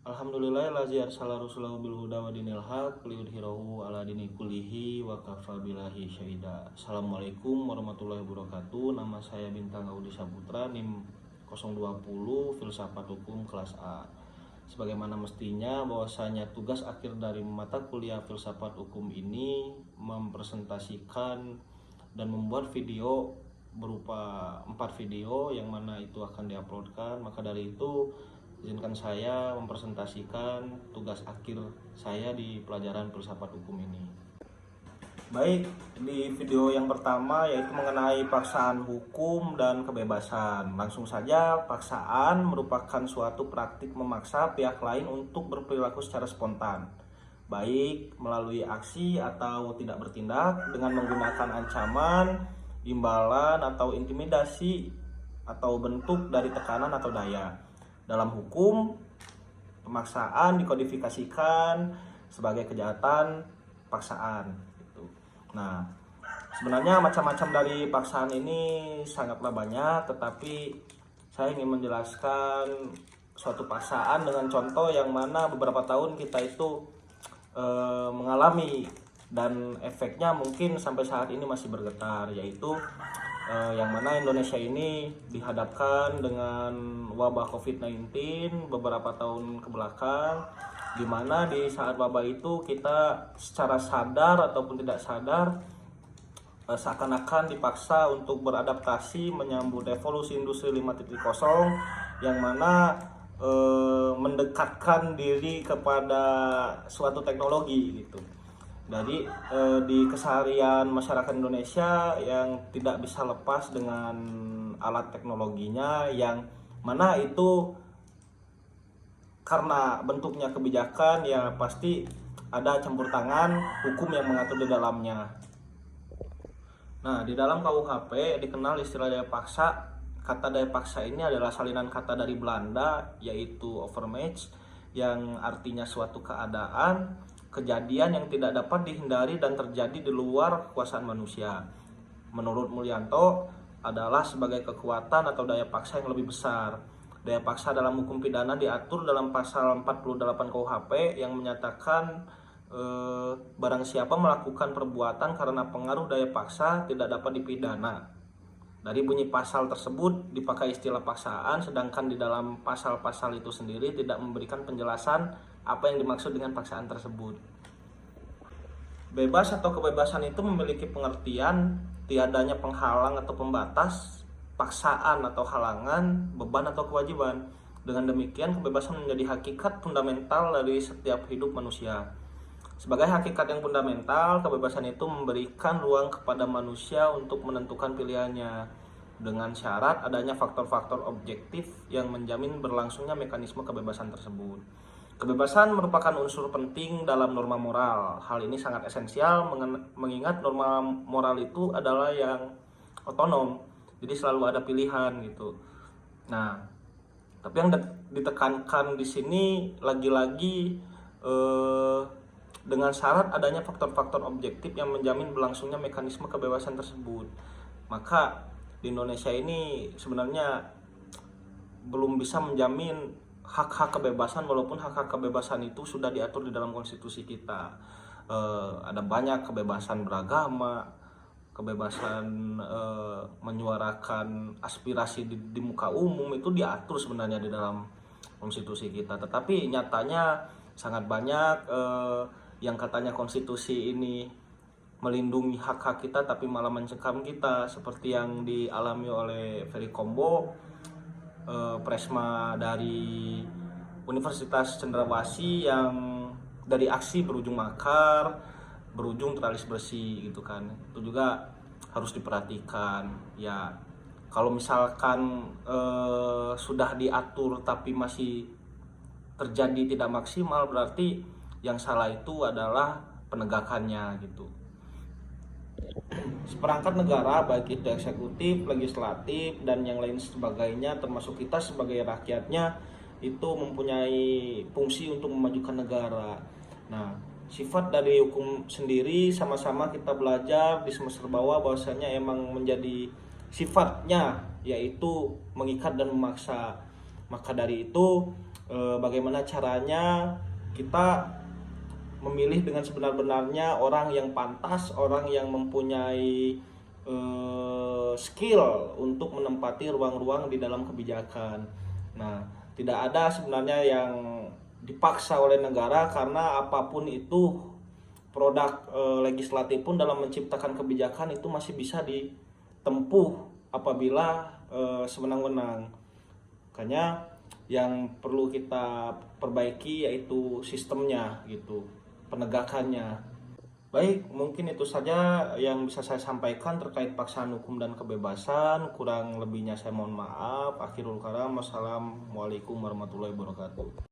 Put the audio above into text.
Alhamdulillahirladzi arsala rasulahu bil huda wa dinil haq liyudhhirahu ala dini kullihi wa kafa billahi syahida. Assalamualaikum warahmatullahi wabarakatuh. Nama saya Bintang Audi Saputra, NIM 020, Filsafat Hukum kelas A. Sebagaimana mestinya bahwasanya tugas akhir dari mata kuliah Filsafat Hukum ini mempresentasikan dan membuat video berupa 4 video yang mana itu akan diuploadkan. Maka dari itu izinkan saya mempresentasikan tugas akhir saya di pelajaran filsafat hukum ini. Baik, di video yang pertama yaitu mengenai paksaan hukum dan kebebasan. Langsung saja, paksaan merupakan suatu praktik memaksa pihak lain untuk berperilaku secara spontan, baik melalui aksi atau tidak bertindak dengan menggunakan ancaman, imbalan atau intimidasi atau bentuk dari tekanan atau daya. Dalam hukum, pemaksaan dikodifikasikan sebagai kejahatan paksaan. Nah, sebenarnya macam-macam dari paksaan ini sangatlah banyak, tetapi saya ingin menjelaskan suatu paksaan dengan contoh yang mana beberapa tahun kita itu mengalami dan efeknya mungkin sampai saat ini masih bergetar, yaitu yang mana Indonesia ini dihadapkan dengan wabah COVID-19 beberapa tahun kebelakang, di mana di saat wabah itu kita secara sadar ataupun tidak sadar seakan-akan dipaksa untuk beradaptasi menyambut revolusi industri 5.0 yang mana mendekatkan diri kepada suatu teknologi gitu. Jadi di keseharian masyarakat Indonesia yang tidak bisa lepas dengan alat teknologinya, yang mana itu karena bentuknya kebijakan ya pasti ada campur tangan hukum yang mengatur di dalamnya. Nah, di dalam KUHP dikenal istilah daya paksa. Kata daya paksa ini adalah salinan kata dari Belanda yaitu overmatch, yang artinya suatu keadaan, kejadian yang tidak dapat dihindari dan terjadi di luar kekuasaan manusia. Menurut Mulyanto adalah sebagai kekuatan atau daya paksa yang lebih besar. Daya paksa dalam hukum pidana diatur dalam pasal 48 KUHP yang menyatakan barang siapa melakukan perbuatan karena pengaruh daya paksa tidak dapat dipidana. Dari bunyi pasal tersebut dipakai istilah paksaan, sedangkan di dalam pasal-pasal itu sendiri tidak memberikan penjelasan apa yang dimaksud dengan paksaan tersebut. Bebas atau kebebasan itu memiliki pengertian tiadanya penghalang atau pembatas, paksaan atau halangan, beban atau kewajiban. Dengan demikian, kebebasan menjadi hakikat fundamental dari setiap hidup manusia. Sebagai hakikat yang fundamental, kebebasan itu memberikan ruang kepada manusia untuk menentukan pilihannya, dengan syarat adanya faktor-faktor objektif yang menjamin berlangsungnya mekanisme kebebasan tersebut. Kebebasan merupakan unsur penting dalam norma moral. Hal ini sangat esensial mengingat norma moral itu adalah yang otonom, jadi selalu ada pilihan gitu. Nah, tapi yang ditekankan di sini lagi-lagi dengan syarat adanya faktor-faktor objektif yang menjamin berlangsungnya mekanisme kebebasan tersebut. Maka di Indonesia ini sebenarnya belum bisa menjamin hak-hak kebebasan, walaupun hak-hak kebebasan itu sudah diatur di dalam konstitusi kita. Ada banyak kebebasan beragama, kebebasan menyuarakan aspirasi di muka umum, itu diatur sebenarnya di dalam konstitusi kita. Tetapi nyatanya sangat banyak yang katanya konstitusi ini melindungi hak-hak kita tapi malah mencekam kita, seperti yang dialami oleh Ferry Kombo, Presma dari Universitas Cendrawasih, yang dari aksi berujung makar, berujung teralis bersih gitu kan. Itu juga harus diperhatikan. Ya, kalau misalkan sudah diatur tapi masih terjadi tidak maksimal, berarti yang salah itu adalah penegakannya gitu. Seperangkat negara, baik itu eksekutif, legislatif, dan yang lain sebagainya, termasuk kita sebagai rakyatnya, itu mempunyai fungsi untuk memajukan negara. Nah, sifat dari hukum sendiri sama-sama kita belajar di semester bawah bahwasanya emang menjadi sifatnya yaitu mengikat dan memaksa. Maka dari itu bagaimana caranya kita memilih dengan sebenar-benarnya orang yang pantas, orang yang mempunyai skill untuk menempati ruang-ruang di dalam kebijakan. Nah, tidak ada sebenarnya yang dipaksa oleh negara, karena apapun itu produk legislatif pun dalam menciptakan kebijakan itu masih bisa ditempuh apabila sewenang-wenang. Makanya yang perlu kita perbaiki yaitu sistemnya gitu, penegakannya. Baik, mungkin itu saja yang bisa saya sampaikan terkait paksaan hukum dan kebebasan. Kurang lebihnya saya mohon maaf. Akhirul kalam, wassalamualaikum warahmatullahi wabarakatuh.